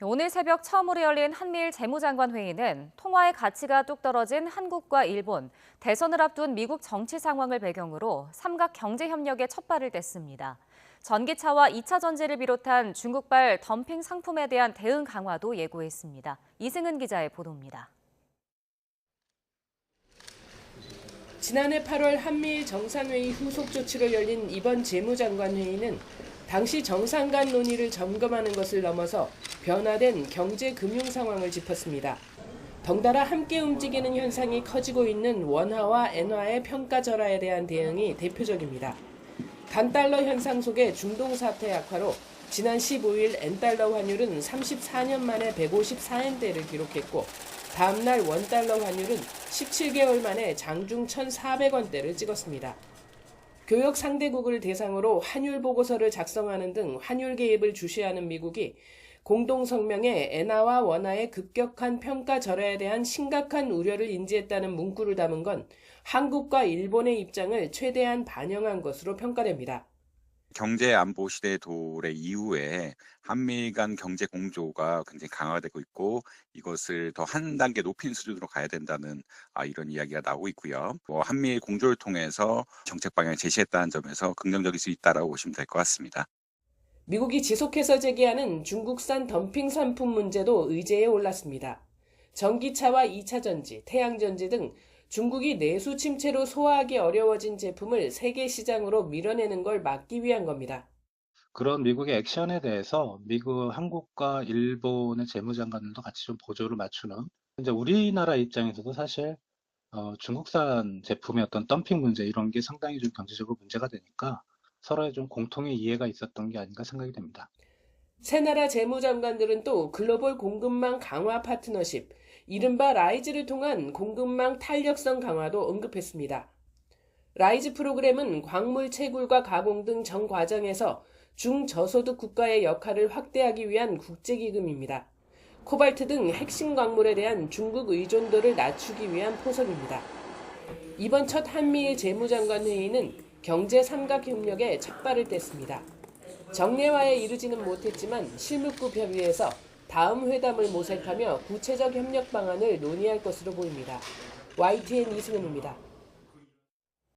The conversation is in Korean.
오늘 새벽 처음으로 열린 한미일 재무장관 회의는 통화의 가치가 뚝 떨어진 한국과 일본, 대선을 앞둔 미국 정치 상황을 배경으로 삼각 경제 협력에 첫 발을 뗐습니다. 전기차와 2차 전지를 비롯한 중국발 덤핑 상품에 대한 대응 강화도 예고했습니다. 이승은 기자의 보도입니다. 지난해 8월 한미일 정상회의 후속 조치로 열린 이번 재무장관 회의는 당시 정상 간 논의를 점검하는 것을 넘어서 변화된 경제 금융 상황을 짚었습니다. 덩달아 함께 움직이는 현상이 커지고 있는 원화와 엔화의 평가 절하에 대한 대응이 대표적입니다. 강달러 현상 속의 중동 사태 악화로 지난 15일 엔달러 환율은 34년 만에 154엔대를 기록했고 다음 날 원달러 환율은 17개월 만에 장중 1,400원대를 찍었습니다. 교역 상대국을 대상으로 환율 보고서를 작성하는 등 환율 개입을 주시하는 미국이 공동 성명에 엔화와 원화의 급격한 평가 절하에 대한 심각한 우려를 인지했다는 문구를 담은 건 한국과 일본의 입장을 최대한 반영한 것으로 평가됩니다. 경제 안보 시대 도래 이후에 한미 간 경제 공조가 굉장히 강화되고 있고 이것을 더 한 단계 높인 수준으로 가야 된다는 이런 이야기가 나오고 있고요. 한미 공조를 통해서 정책 방향을 제시했다는 점에서 긍정적일 수 있다라고 보시면 될 것 같습니다. 미국이 지속해서 제기하는 중국산 덤핑 상품 문제도 의제에 올랐습니다. 전기차와 2차 전지, 태양전지 등 중국이 내수 침체로 소화하기 어려워진 제품을 세계 시장으로 밀어내는 걸 막기 위한 겁니다. 그런 미국의 액션에 대해서 한국과 일본의 재무장관들도 같이 좀 보조를 맞추는 이제 우리나라 입장에서도 사실 중국산 제품의 어떤 덤핑 문제 이런 게 상당히 좀 경제적으로 문제가 되니까 서로의 좀 공통의 이해가 있었던 게 아닌가 생각이 됩니다. 세 나라 재무장관들은 또 글로벌 공급망 강화 파트너십, 이른바 라이즈를 통한 공급망 탄력성 강화도 언급했습니다. 라이즈 프로그램은 광물 채굴과 가공 등 전 과정에서 중저소득 국가의 역할을 확대하기 위한 국제기금입니다. 코발트 등 핵심 광물에 대한 중국 의존도를 낮추기 위한 포석입니다. 이번 첫 한미일 재무장관 회의는 경제 삼각협력에 첫 발을 뗐습니다. 정례화에 이르지는 못했지만 실무급 협의에서 다음 회담을 모색하며 구체적 협력 방안을 논의할 것으로 보입니다. YTN 이승은입니다.